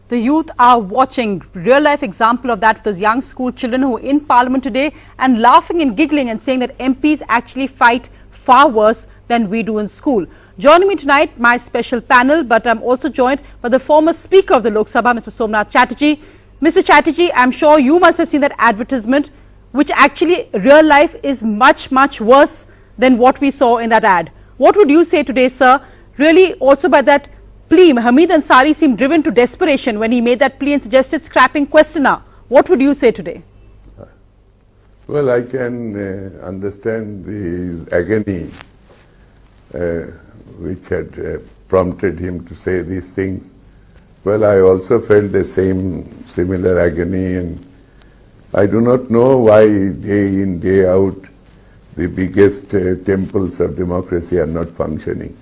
The youth are watching. Real life example of that, those young school children who are in Parliament today and laughing and giggling and saying that MPs actually fight far worse than we do in school. Joining me tonight, my special panel, but I'm also joined by the former Speaker of the Lok Sabha, Mr. Somnath Chatterjee. Mr. Chatterjee, I'm sure you must have seen that advertisement, which actually real life is much, much worse than what we saw in that ad. What would you say today, sir? Really, also by that plea, Hamid Ansari seemed driven to desperation when he made that plea and suggested scrapping Questioner. What would you say today? Well, I can understand his agony, which had prompted him to say these things. Well, I also felt the similar agony, and I do not know why day in, day out, the biggest temples of democracy are not functioning.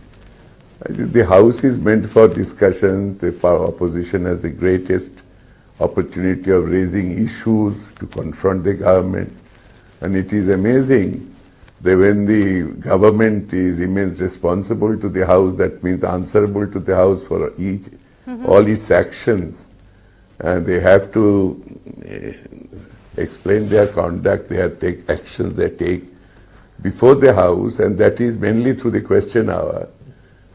The House is meant for discussions. The opposition has the greatest opportunity of raising issues to confront the government. And it is amazing that when the government remains responsible to the House, that means answerable to the House for all its actions, and they have to explain their conduct, they take actions they take before the House, and that is mainly through the question hour,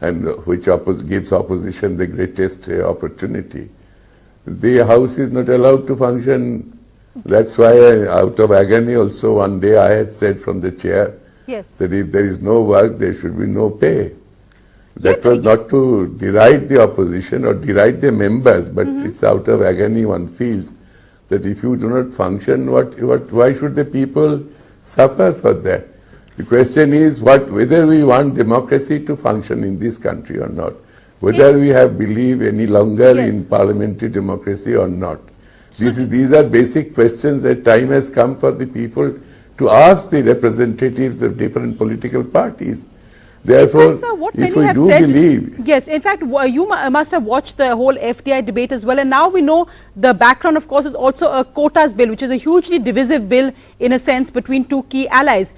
and which gives opposition the greatest opportunity. The House is not allowed to function. That's why, out of agony also, one day I had said from the chair that if there is no work, there should be no pay. That was not to deride the opposition or deride the members, but it's out of agony one feels that if you do not function, why should the people suffer for that? The question is whether we want democracy to function in this country or not, whether we have believe any longer in parliamentary democracy or not. These are basic questions that time has come for the people to ask the representatives of different political parties. Therefore, in fact, sir, what if many we have do said, believe... Yes, in fact, you must have watched the whole FDI debate as well, and now we know the background, of course, is also a quotas bill, which is a hugely divisive bill, in a sense, between two key allies.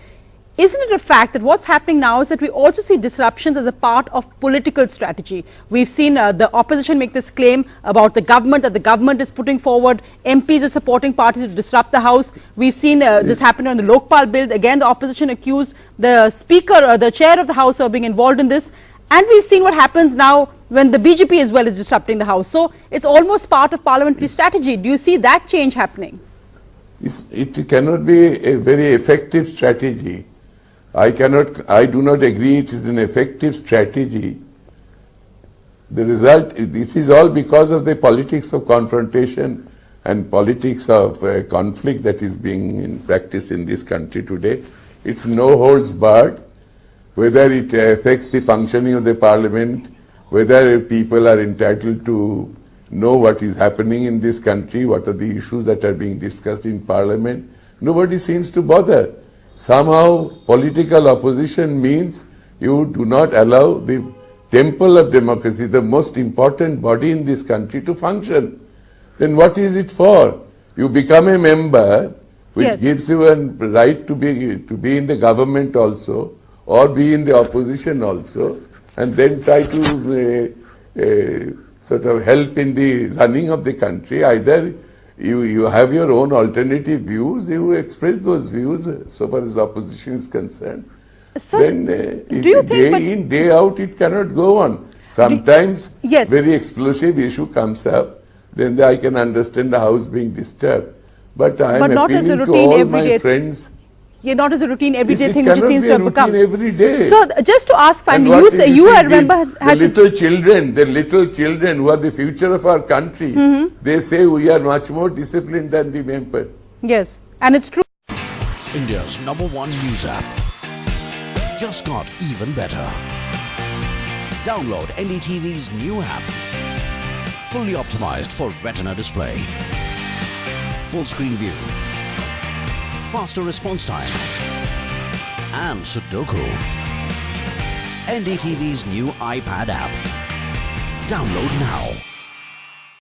Isn't it a fact that what's happening now is that we also see disruptions as a part of political strategy? We've seen the opposition make this claim about the government, that the government is putting forward MPs or supporting parties to disrupt the House. We've seen this happen on the Lokpal bill. Again, the opposition accused the Speaker, the Chair of the House of being involved in this. And we've seen what happens now when the BJP as well is disrupting the House. So it's almost part of parliamentary strategy. Do you see that change happening? It cannot be a very effective strategy. I do not agree it is an effective strategy. The result, this is all because of the politics of confrontation and politics of conflict that is being in practice in this country today. It's no holds barred, whether it affects the functioning of the parliament, whether people are entitled to know what is happening in this country, what are the issues that are being discussed in parliament. Nobody seems to bother. Somehow political opposition means you do not allow the temple of democracy, the most important body in this country, to function. Then what is it for? You become a member, which gives you a right to be in the government also, or be in the opposition also, and then try to sort of help in the running of the country. Either you have your own alternative views, you express those views so far as opposition is concerned. So then day in, day out, it cannot go on. Sometimes very explosive issue comes up, then I can understand the House being disturbed. But I am appealing to all my friends. Not as a routine everyday thing which it seems to have become. Every day. So just to ask finally, I remember the little children who are the future of our country, they say we are much more disciplined than the member. Yes, and it's true. India's #1 news app just got even better. Download NDTV's new app, fully optimized for retina display, full screen view, faster response time, and Sudoku. NDTV's new iPad app. Download now.